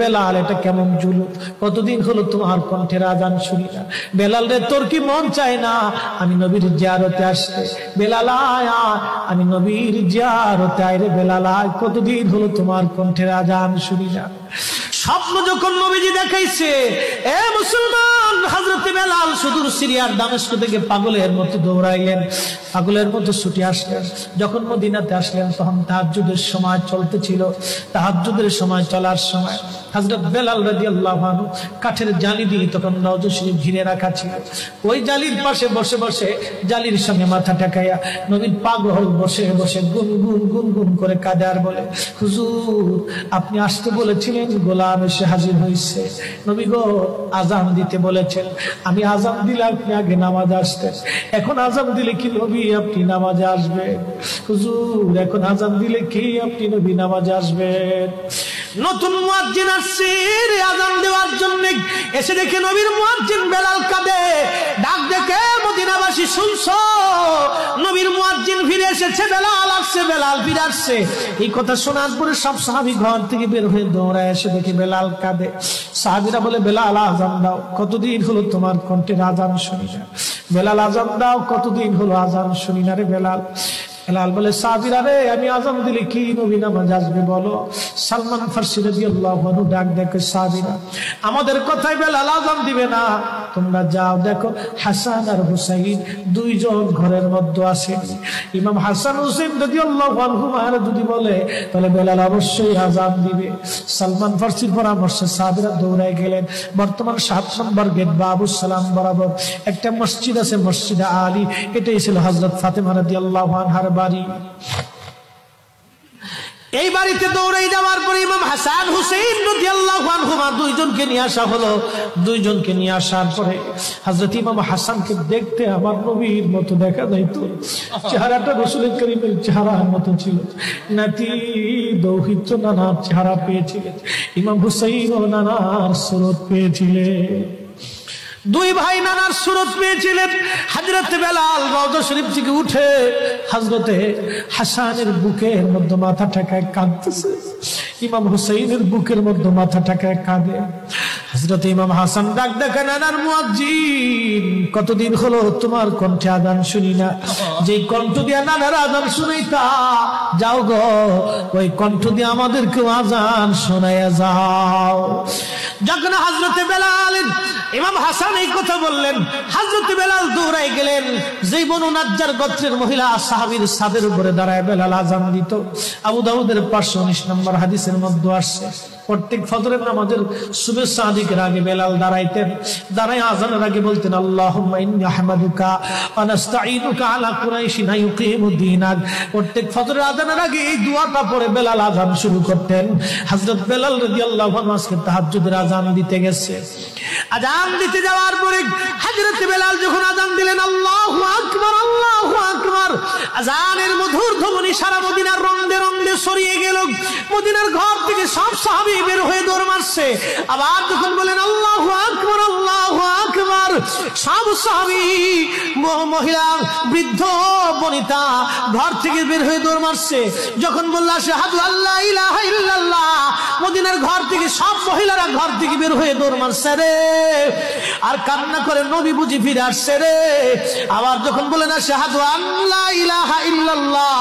বেলাল, এটা কেমন জুলুম, কতদিন হলো তোমার কণ্ঠের আজান শুনি না। বেলাল রে, তোর কি মন চায় না আমি নবীর জিয়ারতে আসতে? বেলাল আয়, আমি নবীর জিয়ারতে আয় রে বেলাল আয়, কতদিন হলো তোমার কণ্ঠের আজান শুনি না। স্বপ্ন যখন নবীজি দেখাইছে, এ মুসলমান, হযরত বেলাল সুদূর সিরিয়ার দামেস্ক থেকে পাগলের মতো দৌড়াইলেন, পাগলের মতো ছুটে আসলেন। যখন মদিনাতে আসলেন তখন তাহাজ্জুদের সময় চলতেছিল। তাহাজ্জুদের সময় চলার সময় হযরত বেলাল রাদিয়াল্লাহু আনহু কাঠের জালি দিয়ে তখন রওজা শরীফ ঘিরে রাখা ছিল। ওই জালির পাশে বসে বসে জালির সঙ্গে মাথা ঠেকাইয়া নবীর পাগল বসে বসে গুনগুন গুনগুন করে কাঁদে আর বলে, হুজুর আপনি আসতে বলেছিলেন, গোলাম এসে হাজির হয়েছে। নবী গো, আজান দিতে বলেছেন, আমি আজান দিলে আপনি আগে নামাজে আসতেন, এখন আজান দিলে কি নবী আপনি নামাজে আসবেন? হুজুর এখন আজান দিলে কি আপনি নবী নামাজে আসবেন? নতুন মুয়াজ্জিন আসছে আজান দেওয়ার জন্য, এসে দেখে নবীর মুয়াজ্জিন বেলাল কাঁদে। ডাক দেখে মদিনাবাসী, শুনছো নবীর মুয়াজ্জিন ফিরে এসেছে, বেলাল আসছে, বেলাল ফিরে আসছে। এই কথা শোনার পরে সব সাহাবী ঘর থেকে বের হয়ে দৌড়ায় এসে দেখে বেলাল কাঁদে। সাহাবীরা বলে, বেলাল আজান দাও, কতদিন হলো তোমার কণ্ঠের আজান শুনি না। বেলাল আজান দাও, কতদিন হলো আজান শুনি না রে বেলাল। বেলাল বলে, সাহাবীরা রে, আমি আজান দিলে কি নবী নামাজ আসবে বলো? সালমান ফারসি রাদিয়াল্লাহু আনহু ডাক দেখে, সাহাবীরা আমাদের কথায় বেলাল আজান দিবে না, তোমরা যাও দেখো হাসান আর হুসাইন দুইজন ঘরের মধ্যে আসেন। ইমাম হাসান হুসাইন রাদিয়াল্লাহু আনহুমারা যদি বলে তাহলে বেলাল অবশ্যই আজান দিবে। সালমান ফারসির পরামর্শে সাহাবীরা দৌড়ায় গেলেন। বর্তমান 7 নম্বর গেট বাবুস সালাম বরাবর একটা মসজিদ আছে, মসজিদে আলী। এটাই ছিল হযরত ফাতেমা রাদিয়াল্লাহু আনহার বাড়ি। এই বাড়িতে দৌড়াই যাওয়ার পরে ইমাম হাসান হুসাইন রাদিয়াল্লাহু আনহুমা দুইজনকে নিয়ে আসা হলো। দুইজনকে নিয়ে আসার পরে হযরত ইমাম হাসানকে দেখতে আমার নবীর মতো দেখা যাইতো, চেহারাটা রাসূল করিমের চেহারার মতো ছিল। নাতি দৌহিত্র নানার চেহারা পেয়েছিলেন, ইমাম হুসাইন ও নানার সুরত পেয়েছিলেন। দুই ভাই নানার সুরত পেয়েছিলেন। হযরত বেলাল রওজা শরীফ থেকে উঠে হযরতে হাসানের বুকের মধ্যে মাথা ঠেকায় কাঁদতেছে, ইমাম হুসাইনের বুকের মধ্যে মাথা ঠেকায় কাঁদে। হযরত ইমাম হাসান ডাক দেখে, নানার মুয়াজ্জিন, কতদিন হলো তোমার কণ্ঠে আযান শুনি না। যেই কণ্ঠ দিয়ে নানার আযান শুনাইতা, যাও গো ওই কণ্ঠ দিয়ে আমাদেরকেও আযান শোনাইয়া যাও। যখন হযরত বেলাল ইমাম হাসান এই কথা বললেন, হযরত বেলাল দৌড়ায় গেলেন। যেই বনু নাজ্জার গোত্রের মহিলা সাহাবীর ছাদের উপরে দাঁড়ায় বেলাল আযান দিত। আবু দাউদের 519 নম্বর হাদিসের মধ্যে আসছে, প্রত্যেক ফজরের নামাজের শুভেচ্ছা আদিকের আগে বেলাল দাঁড়াইতেন। দাঁড়ায় আযানের আগে বলতেন, আল্লাহুম্মা ইন্নী আহমাদুকা ওয়া নাস্তাঈনুকা আলা কুরাইশিন ইউকিমুদ্দীনাক। প্রত্যেক ফজরের আযানের আগে এই দোয়াটা পড়ে বেলাল আযান শুরু করতেন। হযরত বেলাল রাদিয়াল্লাহু আনহু আজকে তাহাজ্জুদের আযান দিতে গেছে। আযান দিতে যাওয়ার পরে হযরত বেলাল যখন আযান দিলেন, আল্লাহু আকবার, আল্লাহু আকবার, আযানের মধুর ধ্বনি সারা মদিনার রন্দে রন্দে ছড়িয়ে গেল। মদিনার ঘর থেকে সব সাহাবী বের হয়ে দৌড় মারছে। আবার যখন বলেন আল্লাহু আকবার, আল্লাহু আকবার, সব সাহাবী, মহিলা, বৃদ্ধ, বনিতা ঘর থেকে বের হয়ে দৌড় মারছে। যখন বলল আশহাদু আল্লা ইলাহা ইল্লাল্লাহ, মদিনার ঘর থেকে সব মহিলারা ঘর থেকে বের হয়ে দৌড় মারছে রে, আর কান্না করে নবী বুঝি ফিরে আসছে রে। আবার যখন বলেন আশহাদু আল্লা ইলাহা ইল্লাল্লাহ,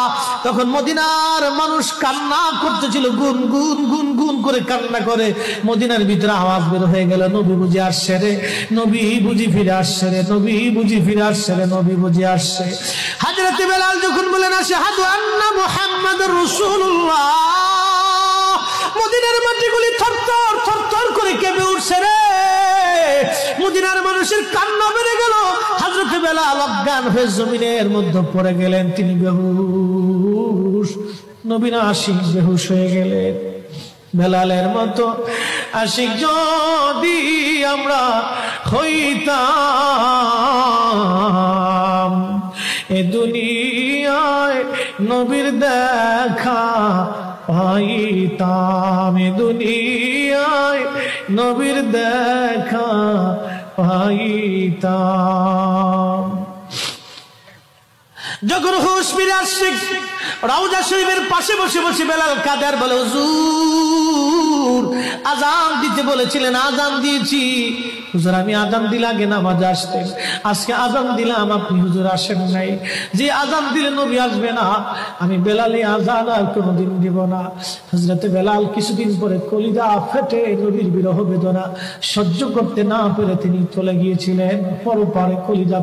তখন মদিনার মানুষ কান্না করতেছিল, গুন গুন গুন গুন করে কান্না করে। মদিনার ভিতরে আওয়াজ বের হয়ে গেল, নবী বুঝি আসছে রে, নবী বুঝি ফিরে আসছে রে, নবী বুঝি ফিরে আসছে রে, নবী বুঝি আসছে। হযরত বেলাল যখন বলেন আশহাদু আন্না মুহাম্মাদুর রাসূলুল্লাহ, মদিনার মাটিগুলি থরথর থরথর করে কেঁপে উঠছে রে। মদিনার মানুষের কান্না বেড়ে গেল। হযরত বেলাল অজ্ঞান হয়ে জমিনের মধ্যে পড়ে গেলেন, তিনি বেহুশ, নবীর আশিক বেহুশ হয়ে গেলেন। বেলালের মতো আশিক যদি আমরা হইতাম, এ দুনিয়ায় নবীর দেখা পাইতাম, এ দুনিয়ায় নবীর দেখা পাইতাম। যখন হুঁশ ফিরে আসছে রওজা শরীফের পাশে বসে বসে বেলাল কাদের বলে, হুজুর আজান দিতে বলেছিলেন, আজান দিয়েছি। হুজুর আমি আজান দিলে আগে নামাজে আসতেন, আজকে আজান দিলাম আপনি হুজুর আসেন নাই। যে আজান দিলে নবী আসবে না, আমি বেলালে আজান আর কোনোদিন দিব না। হযরতে বেলাল কিছুদিন পরে কলিজা ফেটে নবীর বিরহ বেদনা সহ্য করতে না পেরে তিনি চলে গিয়েছিলেন পরপারে কলিজা।